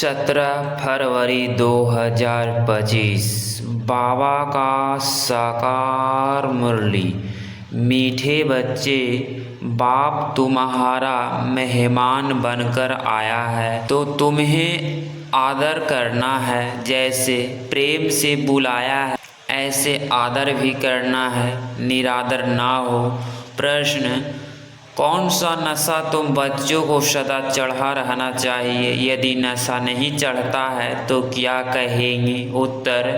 17 फरवरी 2025 बाबा का साकार मुरली। मीठे बच्चे, बाप तुम्हारा मेहमान बनकर आया है तो तुम्हें आदर करना है। जैसे प्रेम से बुलाया है ऐसे आदर भी करना है, निरादर ना हो। प्रश्न: कौन सा नशा तुम बच्चों को सदा चढ़ा रहना चाहिए? यदि नशा नहीं चढ़ता है तो क्या कहेंगे? उत्तर: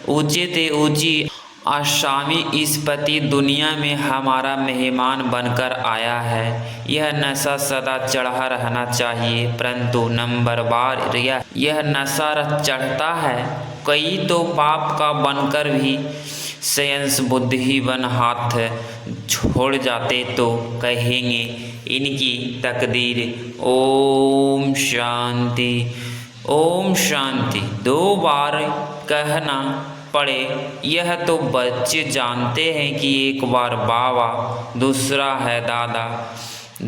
ऊंचे ते ऊंची आसामी इस पति दुनिया में हमारा मेहमान बनकर आया है। यह नशा सदा चढ़ा रहना चाहिए, परंतु नंबर बार यह नशा चढ़ता है। कई तो बाप का बनकर भी सेंस बुद्धि बन हाथ छोड़ जाते तो कहेंगे इनकी तकदीर। ओम शांति, ओम शांति। 2 बार कहना पड़े यह तो बच्चे जानते हैं कि एक बार बाबा, दूसरा है दादा,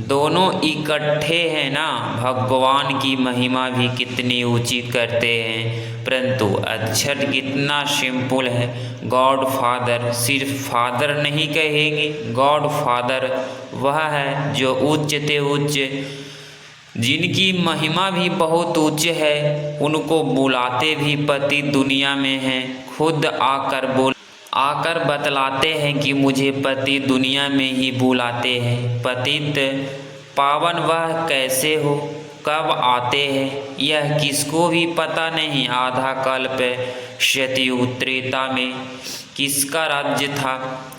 दोनों इकट्ठे हैं ना। भगवान की महिमा भी कितनी ऊंची करते हैं, परंतु अक्षर कितना सिंपल है। गॉड फादर, सिर्फ फादर नहीं कहेंगे, गॉड फादर वह है जो उच्च ते उच्च, जिनकी महिमा भी बहुत उच्च है, उनको बुलाते भी पति दुनिया में हैं। खुद आकर बतलाते हैं कि मुझे पति दुनिया में ही बुलाते हैं। पतित पावन वह कैसे हो, कब आते हैं, यह किसको भी पता नहीं। आधा कल्प सतयुग त्रेता में किसका राज्य था,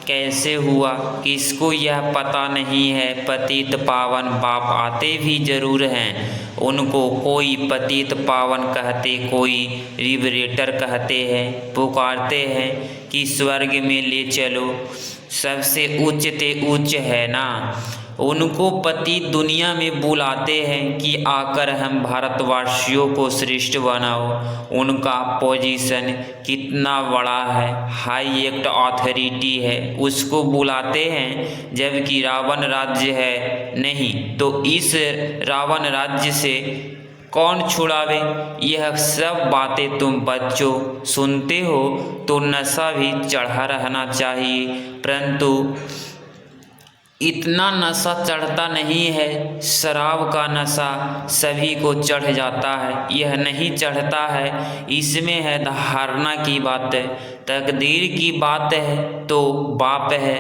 कैसे हुआ, किसको यह पता नहीं है। पतित पावन बाप आते भी जरूर हैं। उनको कोई पतित पावन कहते, कोई लिबरेटर कहते हैं। पुकारते हैं कि स्वर्ग में ले चलो, सबसे उच्च ते उच्च है ना। उनको पति दुनिया में बुलाते हैं कि आकर हम भारतवासियों को श्रेष्ठ बनाओ। उनका पोजीशन कितना बड़ा है, हाई एक्ट अथॉरिटी है, उसको बुलाते हैं। जबकि रावण राज्य है नहीं, तो इस रावण राज्य से कौन छुड़ावे? यह सब बातें तुम बच्चों सुनते हो तो नशा भी चढ़ा रहना चाहिए, परंतु इतना नशा चढ़ता नहीं है। शराब का नशा सभी को चढ़ जाता है, यह नहीं चढ़ता है। इसमें है धारणा की बात है, तकदीर की बात है तो बाप है।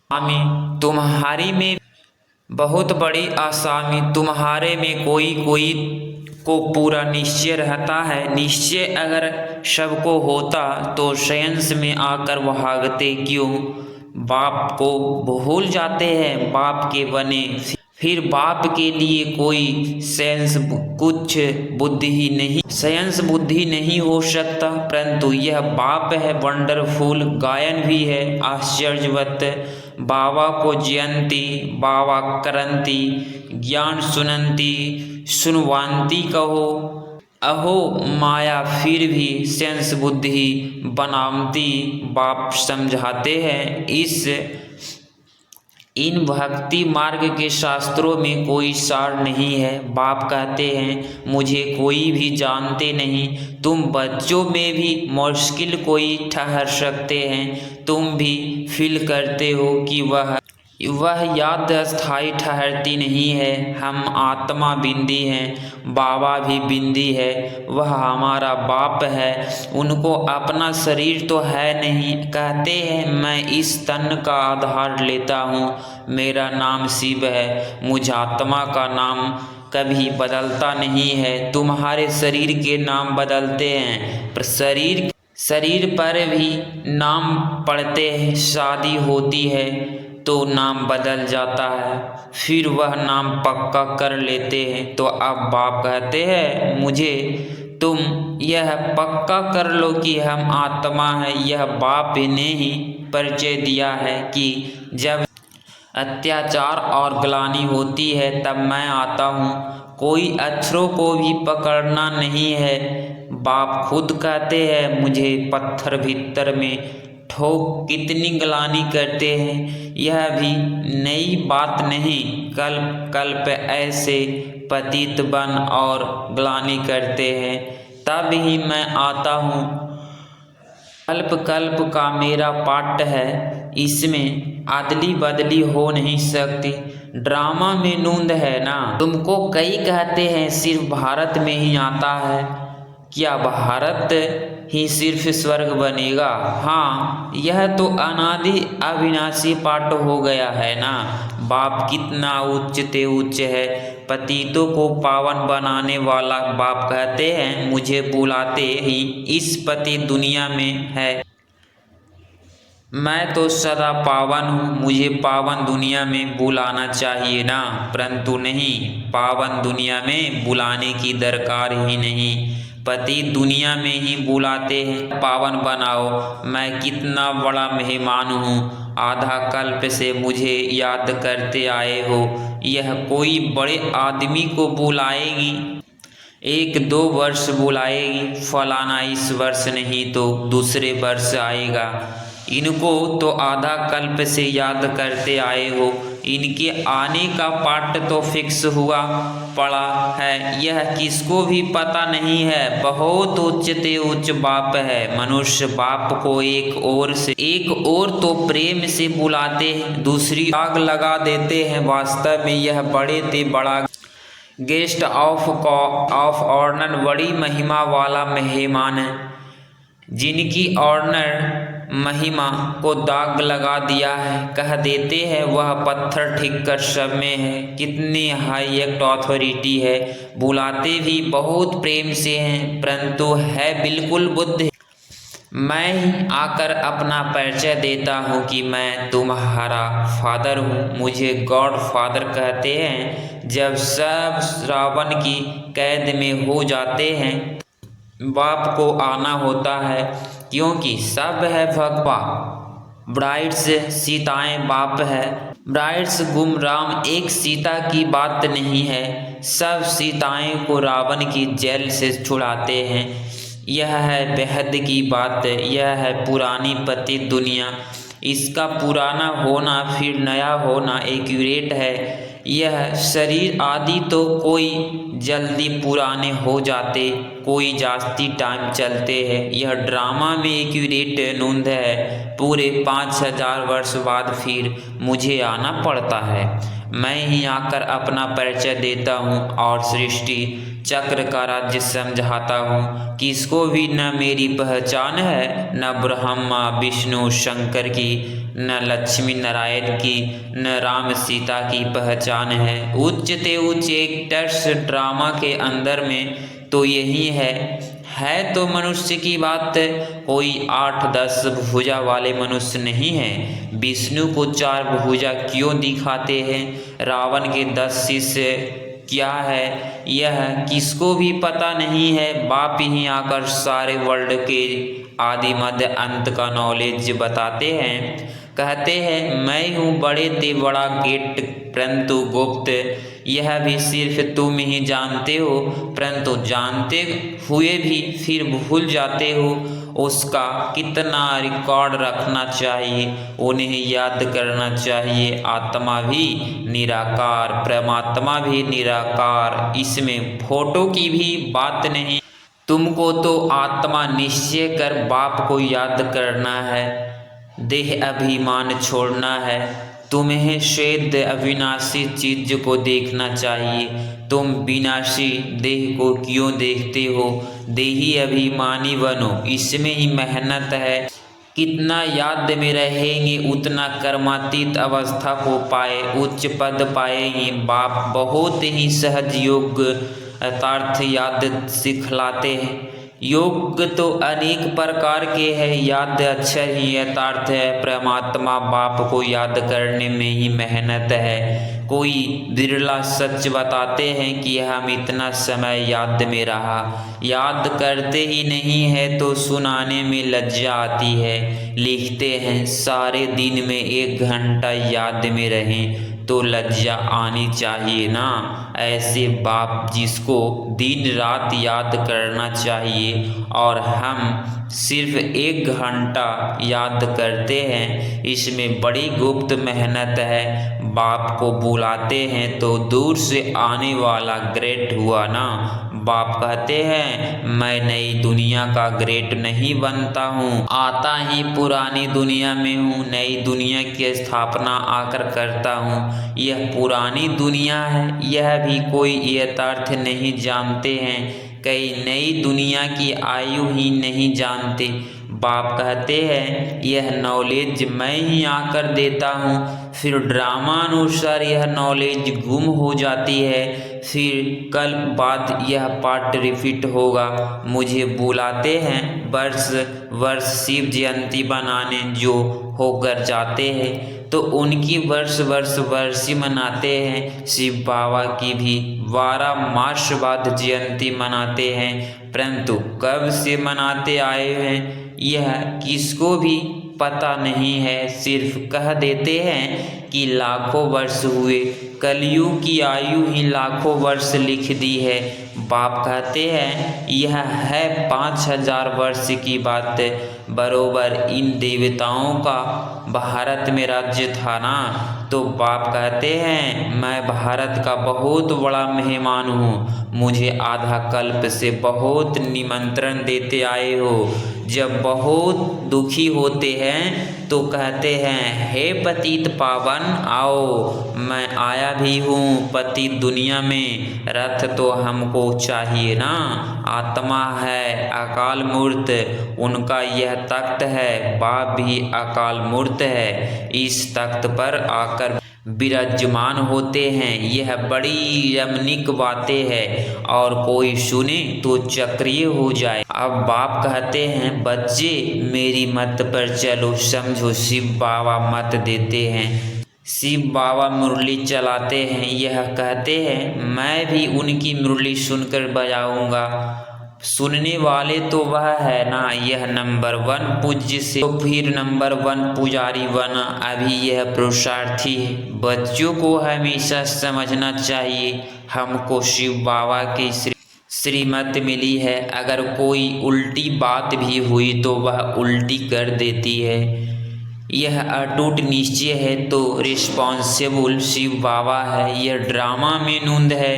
आमी तुम्हारी में बहुत बड़ी आसामी, तुम्हारे में कोई कोई को पूरा निश्चय रहता है। निश्चय अगर सबको होता तो साइंस में आकर भागते क्यों? बाप को भूल जाते हैं, बाप के बने फिर बाप के लिए कोई सेंस कुछ बुद्धि नहीं, सेंस बुद्धि नहीं हो सकता, परंतु यह बाप है। वंडरफुल गायन भी है आश्चर्यवत। बाबा को जयंती, बाबा करंती, ज्ञान सुनंती, सुनवांती कहो। अहो माया फिर भी सेंस बुद्धि बनावती। बाप समझाते हैं इन भक्ति मार्ग के शास्त्रों में कोई सार नहीं है। बाप कहते हैं मुझे कोई भी जानते नहीं, तुम बच्चों में भी मुश्किल कोई ठहर सकते हैं। तुम भी फील करते हो कि वह याद स्थायी ठहरती नहीं है। हम आत्मा बिंदी हैं, बाबा भी बिंदी है, वह हमारा बाप है। उनको अपना शरीर तो है नहीं। कहते हैं मैं इस तन का आधार लेता हूँ, मेरा नाम शिव है। मुझ आत्मा का नाम कभी बदलता नहीं है। तुम्हारे शरीर के नाम बदलते हैं, पर शरीर पर भी नाम पड़ते हैं। शादी होती है तो नाम बदल जाता है, फिर वह नाम पक्का कर लेते हैं। तो अब बाप कहते हैं मुझे तुम यह पक्का कर लो कि हम आत्मा है। यह बाप ने ही परिचय दिया है कि जब अत्याचार और ग्लानि होती है तब मैं आता हूँ। कोई अक्षरों को भी पकड़ना नहीं है। बाप खुद कहते हैं मुझे पत्थर भीतर में ठोक कितनी ग्लानि करते हैं। यह भी नई बात नहीं, कल्प कल्प ऐसे पतित बन और ग्लानि करते हैं, तब ही मैं आता हूँ। कल्प कल्प का मेरा पाठ है, इसमें अदली बदली हो नहीं सकती। ड्रामा में नूंद है ना। तुमको कई कहते हैं सिर्फ भारत में ही आता है, क्या भारत ही सिर्फ स्वर्ग बनेगा? हाँ, यह तो अनादि अविनाशी पाठ हो गया है ना। बाप कितना उच्च ते उच्च है, पतितों को पावन बनाने वाला बाप कहते हैं, मुझे बुलाते ही इस पति दुनिया में है। मैं तो सदा पावन हूँ, मुझे पावन दुनिया में बुलाना चाहिए ना, परंतु नहीं, पावन दुनिया में बुलाने की दरकार ही नहीं, पति दुनिया में ही बुलाते हैं। पावन बनाओ, मैं कितना बड़ा मेहमान हूँ, आधा कल्प से मुझे याद करते आए हो। यह कोई बड़े आदमी को बुलाएगी, 1-2 वर्ष बुलाएगी, फलाना इस वर्ष नहीं तो दूसरे वर्ष आएगा। इनको तो आधा कल्प से याद करते आए हो, इनके आने का पाठ तो फिक्स हुआ पड़ा है, यह किसको भी पता नहीं है। बहुत उच्च ते उच्च बाप है। मनुष्य बाप को एक और तो प्रेम से बुलाते हैं, दूसरी आग लगा देते हैं। वास्तव में यह बड़े ते बड़ा गेस्ट ऑफ ऑनर, बड़ी महिमा वाला मेहमान है, जिनकी ऑनर महिमा को दाग लगा दिया है। कह देते हैं वह पत्थर ठीक कर सब में है, कितनी हाई एक्ट अथॉरिटी है। बुलाते भी बहुत प्रेम से हैं, परंतु है बिल्कुल बुद्ध। मैं ही आकर अपना परिचय देता हूँ कि मैं तुम्हारा फादर हूँ, मुझे गॉड फादर कहते हैं। जब सब रावण की कैद में हो जाते हैं, बाप को आना होता है, क्योंकि सब है भगवा। ब्राइड्स सीताएं बाप है, ब्राइड्स गुमराम, एक सीता की बात नहीं है, सब सीताएं को रावण की जेल से छुड़ाते हैं। यह है बेहद की बात, यह है पुरानी पति दुनिया। इसका पुराना होना फिर नया होना एक्यूरेट है। यह शरीर आदि तो कोई जल्दी पुराने हो जाते, कोई जास्ती टाइम चलते हैं। यह ड्रामा में एक्यूरेट नूंद है, पूरे 5000 वर्ष बाद फिर मुझे आना पड़ता है। मैं ही आकर अपना परिचय देता हूँ और सृष्टि चक्र का राज्य समझाता हूँ। किसको भी न मेरी पहचान है, न ब्रह्मा विष्णु शंकर की, न लक्ष्मी नारायण की, न राम सीता की पहचान है। उच्च ते उच्च एक्टर्स ड्रामा के अंदर में तो यही है तो मनुष्य की बात, कोई 8-10 भुजा वाले मनुष्य नहीं है। विष्णु को 4 भुजा क्यों दिखाते हैं? रावण के 10 शिष्य क्या है, यह किसको भी पता नहीं है। बाप ही आकर सारे वर्ल्ड के आदि मध्य अंत का नॉलेज बताते हैं। कहते हैं मैं हूँ बड़े ते बड़ा गेट, परंतु गुप्त, यह भी सिर्फ तुम ही जानते हो, परंतु जानते हुए भी फिर भूल जाते हो। उसका कितना रिकॉर्ड रखना चाहिए, उन्हें याद करना चाहिए। आत्मा भी निराकार, परमात्मा भी निराकार, इसमें फोटो की भी बात नहीं। तुमको तो आत्मा निश्चय कर बाप को याद करना है, देह अभिमान छोड़ना है। तुम्हें श्वेत अविनाशी चीज को देखना चाहिए। तुम विनाशी देह को क्यों देखते हो? देही अभिमानी बनो, इसमें ही मेहनत है। कितना याद में रहेंगे उतना कर्मातीत अवस्था को पाए, उच्च पद पाएंगे। बाप बहुत ही सहज योग यथार्थ याद सिखलाते हैं। योग तो अनेक प्रकार के हैं, याद अक्षर ही यथार्थ है। परमात्मा बाप को याद करने में ही मेहनत है। कोई बिरला सच बताते हैं कि हम इतना समय याद में रहा, याद करते ही नहीं है तो सुनाने में लज्जा आती है। लिखते हैं सारे दिन में 1 घंटा याद में रहें तो लज्जा आनी चाहिए ना। ऐसे बाप जिसको दिन रात याद करना चाहिए और हम सिर्फ 1 घंटा याद करते हैं, इसमें बड़ी गुप्त मेहनत है। बाप को बुलाते हैं तो दूर से आने वाला ग्रेट हुआ ना। बाप कहते हैं मैं नई दुनिया का ग्रेट नहीं बनता हूँ, आता ही पुरानी दुनिया में हूँ, नई दुनिया की स्थापना आकर करता हूँ। यह पुरानी दुनिया है, यह भी कोई यथार्थ नहीं जानते हैं, कई नई दुनिया की आयु ही नहीं जानते। बाप कहते हैं यह नॉलेज मैं ही आकर देता हूँ, फिर ड्रामा अनुसार यह नॉलेज गुम हो जाती है, फिर कल बाद यह पार्ट रिपीट होगा। मुझे बुलाते हैं वर्ष वर्ष शिव जयंती बनाने, जो होकर जाते हैं तो उनकी वर्ष वर्षी मनाते हैं। शिव बाबा की भी 12 मास बाद जयंती मनाते हैं, परंतु कब से मनाते आए हैं यह किसको भी पता नहीं है। सिर्फ कह देते हैं कि लाखों वर्ष हुए, कलयुग की आयु ही लाखों वर्ष लिख दी है। बाप कहते हैं यह है 5000 वर्ष की बात, बरोबर इन देवताओं का भारत में राज्य था ना। तो बाप कहते हैं मैं भारत का बहुत बड़ा मेहमान हूँ, मुझे आधा कल्प से बहुत निमंत्रण देते आए हो। जब बहुत दुखी होते हैं तो कहते हैं हे पतित पावन आओ, मैं आया भी हूँ पतित दुनिया में। रथ तो हमको चाहिए ना, आत्मा है अकाल मूर्त, उनका यह तख्त है, बाप भी अकाल मूर्त है, इस तख्त पर आकर विराजमान होते हैं। यह बड़ी रमणीक बातें हैं और कोई सुने तो चक्रिय हो जाए। अब बाप कहते हैं बच्चे मेरी मत पर चलो, समझो शिव बाबा मत देते हैं। शिव बाबा मुरली चलाते हैं, यह कहते हैं मैं भी उनकी मुरली सुनकर बजाऊंगा। सुनने वाले तो वह है ना, यह नंबर 1 पूज्य से तो फिर नंबर 1 पुजारी बना, अभी यह पुरुषार्थी है। बच्चों को हमेशा समझना चाहिए हमको शिव बाबा की श्रीमत मिली है, अगर कोई उल्टी बात भी हुई तो वह उल्टी कर देती है। यह अटूट निश्चय है तो रिस्पॉन्सिबल शिव बाबा है। यह ड्रामा में नूंद है,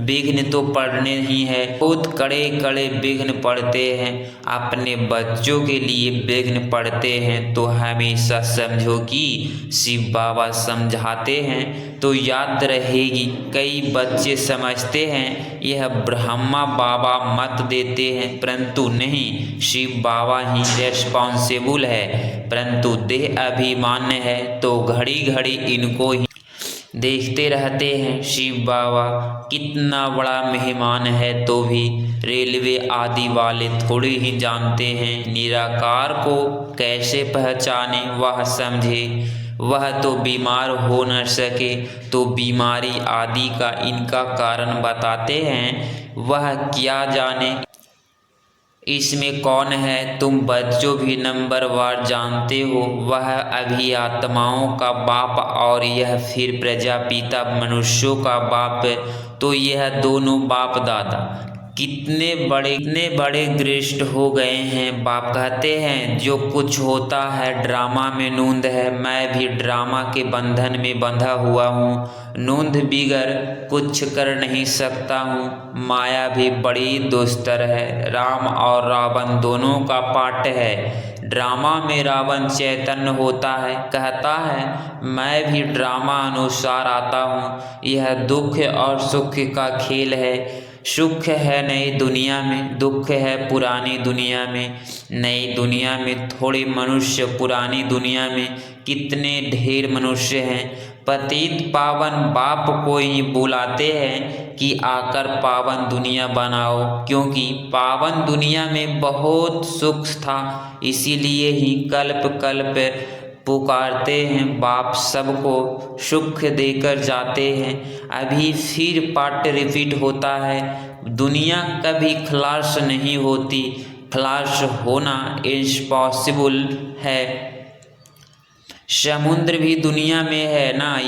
विघ्न तो पड़ने ही है, बहुत कड़े कड़े विघ्न पड़ते हैं, अपने बच्चों के लिए विघ्न पड़ते हैं। तो हमेशा समझो कि शिव बाबा समझाते हैं तो याद रहेगी। कई बच्चे समझते हैं यह ब्रह्मा बाबा मत देते हैं, परंतु नहीं, शिव बाबा ही रिस्पॉन्सिबल है, परंतु देह अभिमान्य है तो घड़ी घड़ी इनको ही देखते रहते हैं। शिव बाबा कितना बड़ा मेहमान है तो भी रेलवे आदि वाले थोड़े ही जानते हैं, निराकार को कैसे पहचाने वह समझे। वह तो बीमार हो न सके तो बीमारी आदि का इनका कारण बताते हैं, वह क्या जाने इसमें कौन है। तुम बच्चों भी नंबरवार जानते हो, वह अभी आत्माओं का बाप और यह फिर प्रजापिता मनुष्यों का बाप, तो यह दोनों बाप दादा कितने बड़े ग्रेस्ट हो गए हैं। बाप कहते हैं जो कुछ होता है ड्रामा में नूंद है, मैं भी ड्रामा के बंधन में बंधा हुआ हूँ, नूंद बिगर कुछ कर नहीं सकता हूँ। माया भी बड़ी दुस्तर है, राम और रावण दोनों का पाठ है। ड्रामा में रावण चैतन्य होता है, कहता है मैं भी ड्रामा अनुसार आता हूँ। यह दुख और सुख का खेल है, सुख है नई दुनिया में, दुख है पुरानी दुनिया में। नई दुनिया में थोड़े मनुष्य, पुरानी दुनिया में कितने ढेर मनुष्य हैं। पतित पावन बाप को ही बुलाते हैं कि आकर पावन दुनिया बनाओ, क्योंकि पावन दुनिया में बहुत सुख था, इसीलिए ही कल्प कल्प पुकारते हैं। बाप सबको सुख देकर जाते हैं। अभी फिर पार्ट रिपीट होता है। दुनिया कभी खलास नहीं होती, खलास होना इम्पॉसिबल है। समुद्र भी दुनिया में है ना,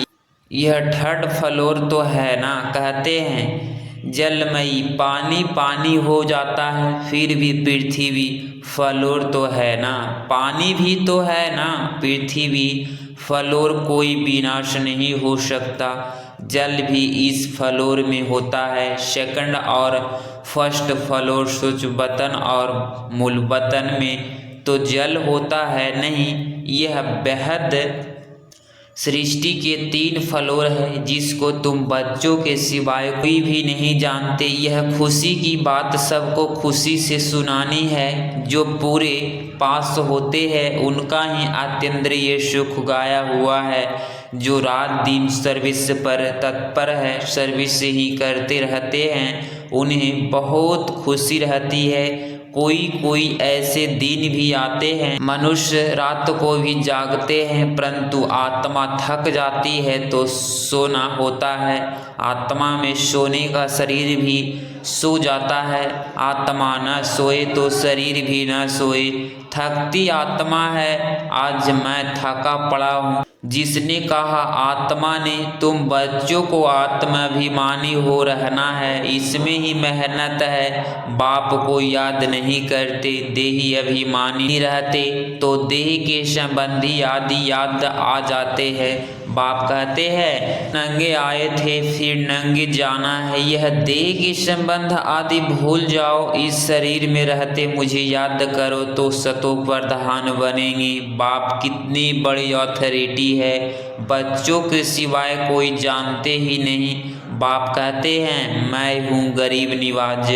यह 3rd फ्लोर तो है ना। कहते हैं जलमयी पानी पानी हो जाता है, फिर भी पृथ्वी फ्लोर तो है ना, पानी भी तो है ना, पृथ्वी फ्लोर कोई विनाश नहीं हो सकता। जल भी इस फ्लोर में होता है। सेकंड और फर्स्ट फ्लोर स्विच बटन और मूल बटन में तो जल होता है नहीं। यह बेहद सृष्टि के 3 फ्लोर है जिसको तुम बच्चों के सिवाय कोई भी नहीं जानते। यह खुशी की बात सबको खुशी से सुनानी है। जो पूरे पास होते हैं उनका ही अतीन्द्रिय सुख गाया हुआ है। जो रात दिन सर्विस पर तत्पर है, सर्विस ही करते रहते हैं, उन्हें बहुत खुशी रहती है। कोई ऐसे दिन भी आते हैं मनुष्य रात को भी जागते हैं, परंतु आत्मा थक जाती है तो सोना होता है। आत्मा में सोने का शरीर भी सो जाता है। आत्मा न सोए तो शरीर भी न सोए। थकती आत्मा है, आज मैं थका पड़ा हूँ। जिसने कहा आत्मा ने, तुम बच्चों को आत्माभिमानी हो रहना है, इसमें ही मेहनत है। बाप को याद नहीं करते, देही अभिमानी रहते तो देह के संबंधी आदि याद आ जाते हैं। बाप कहते हैं नंगे आए थे फिर नंगे जाना है। यह देह के संबंध आदि भूल जाओ, इस शरीर में रहते मुझे याद करो तो सतो प्रधान बनेंगे। बाप कितनी बड़ी अथॉरिटी है, बच्चों के सिवाय कोई जानते ही नहीं। बाप कहते हैं मैं हूँ गरीब निवाज,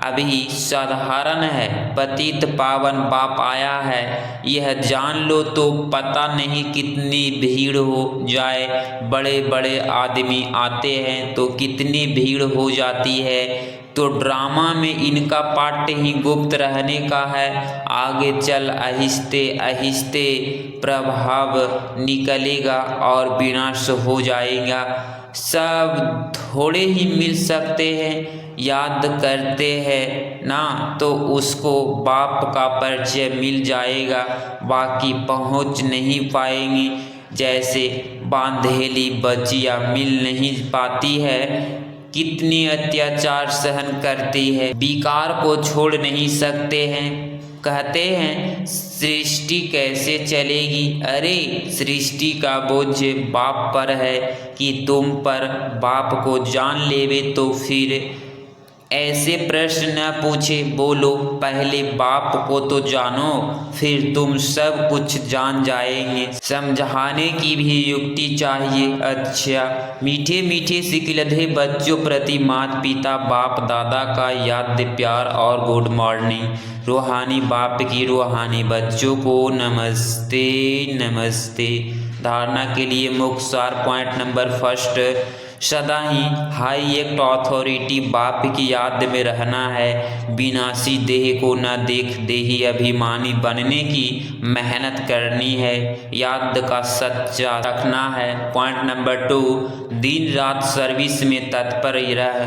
अभी साधारण है, पतित पावन बाप आया है। यह जान लो तो पता नहीं कितनी भीड़ हो जाए। बड़े बड़े आदमी आते हैं तो कितनी भीड़ हो जाती है। तो ड्रामा में इनका पाठ ही गुप्त रहने का है। आगे चल आहिस्ते आहिस्ते प्रभाव निकलेगा और विनाश हो जाएगा। सब थोड़े ही मिल सकते हैं, याद करते हैं ना तो उसको बाप का परिचय मिल जाएगा, बाकी पहुंच नहीं पाएंगे। जैसे बांधेली बच्चियाँ मिल नहीं पाती है, कितनी अत्याचार सहन करती है, विकार को छोड़ नहीं सकते हैं। कहते हैं सृष्टि कैसे चलेगी? अरे सृष्टि का बोझ बाप पर है कि तुम पर बाप को जान लेवे तो फिर ऐसे प्रश्न न पूछे। बोलो पहले बाप को तो जानो, फिर तुम सब कुछ जान जाएंगे। समझाने की भी युक्ति चाहिए। अच्छा, मीठे मीठे सिकिलधे बच्चों प्रति माता पिता बाप दादा का याद प्यार और गुड मॉर्निंग। रूहानी बाप की रूहानी बच्चों को नमस्ते नमस्ते। धारणा के लिए मुख्य सार पॉइंट नंबर फर्स्ट, सदा ही हाई एक्ट अथॉरिटी बाप की याद में रहना है। विनाशी देह को न देख देही अभिमानी बनने की मेहनत करनी है। याद का सच्चा रखना है। पॉइंट नंबर 2, दिन रात सर्विस में तत्पर रह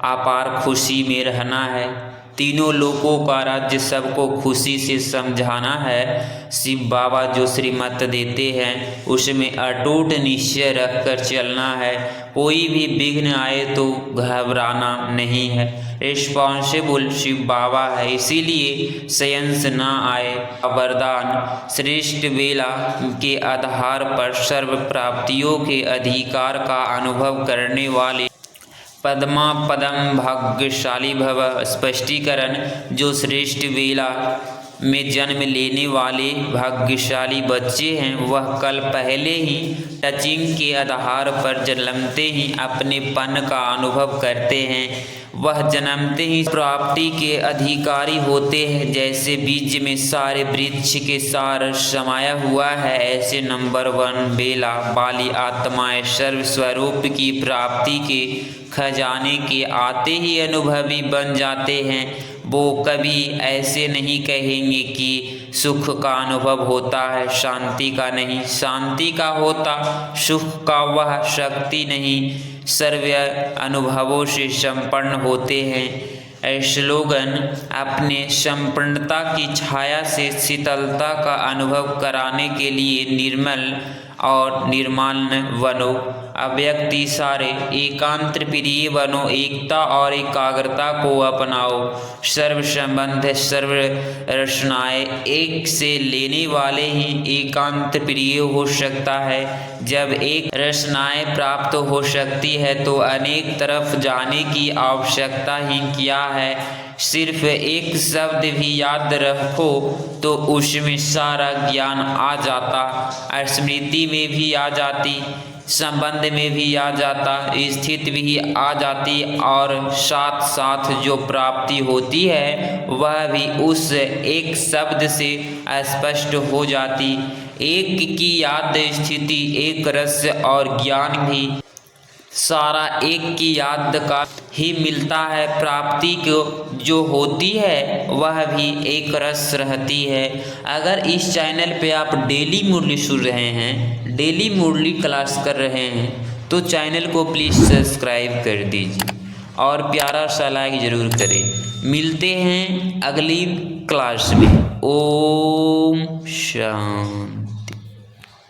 अपार खुशी में रहना है। तीनों लोकों का राज्य सबको खुशी से समझाना है। शिव बाबा जो श्रीमत देते हैं उसमें अटूट निश्चय रखकर चलना है। कोई भी विघ्न आए तो घबराना नहीं है। रिस्पॉन्सिबल शिव बाबा है, इसीलिए संशय न आए। वरदान, श्रेष्ठ बेला के आधार पर सर्व प्राप्तियों के अधिकार का अनुभव करने वाले पद्मा पदम भाग्यशाली भव। स्पष्टीकरण, जो श्रेष्ठ बेला में जन्म लेने वाले भाग्यशाली बच्चे हैं वह कल पहले ही टचिंग के आधार पर जन्मते ही अपने पन का अनुभव करते हैं। वह जन्मते ही प्राप्ति के अधिकारी होते हैं। जैसे बीज में सारे वृक्ष के सार समाया हुआ है, ऐसे नंबर 1 बेला वाली आत्माएं सर्व स्वरूप की प्राप्ति के खजाने के आते ही अनुभवी बन जाते हैं। वो कभी ऐसे नहीं कहेंगे कि सुख का अनुभव होता है, शांति का नहीं। शांति का होता, सुख का वह शक्ति नहीं। सर्व अनुभवों से संपन्न होते हैं। श्लोगन, अपने संपूर्णता की छाया से शीतलता का अनुभव कराने के लिए निर्मल और निर्माल्य बनो। अव्यक्ति सारे एकांत प्रिय बनो, एकता और एकाग्रता को अपनाओ। सर्व संबंध सर्व रचनाएं एक से लेने वाले ही एकांत प्रिय हो सकता है। जब एक रचनाएं प्राप्त हो सकती है तो अनेक तरफ जाने की आवश्यकता ही क्या है। सिर्फ एक शब्द भी याद रखो तो उसमें सारा ज्ञान आ जाता, स्मृति में भी आ जाती, संबंध में भी आ जाता, स्थिति भी आ जाती और साथ साथ जो प्राप्ति होती है वह भी उस एक शब्द से स्पष्ट हो जाती। एक की याद स्थिति, एक रस और ज्ञान भी सारा एक की याद का ही मिलता है। प्राप्ति को जो होती है वह भी एक रस रहती है। अगर इस चैनल पे आप डेली मुरली सुन रहे हैं, डेली मुरली क्लास कर रहे हैं तो चैनल को प्लीज़ सब्सक्राइब कर दीजिए और प्यारा सा लाइक ज़रूर करें। मिलते हैं अगली क्लास में। ओम शांति।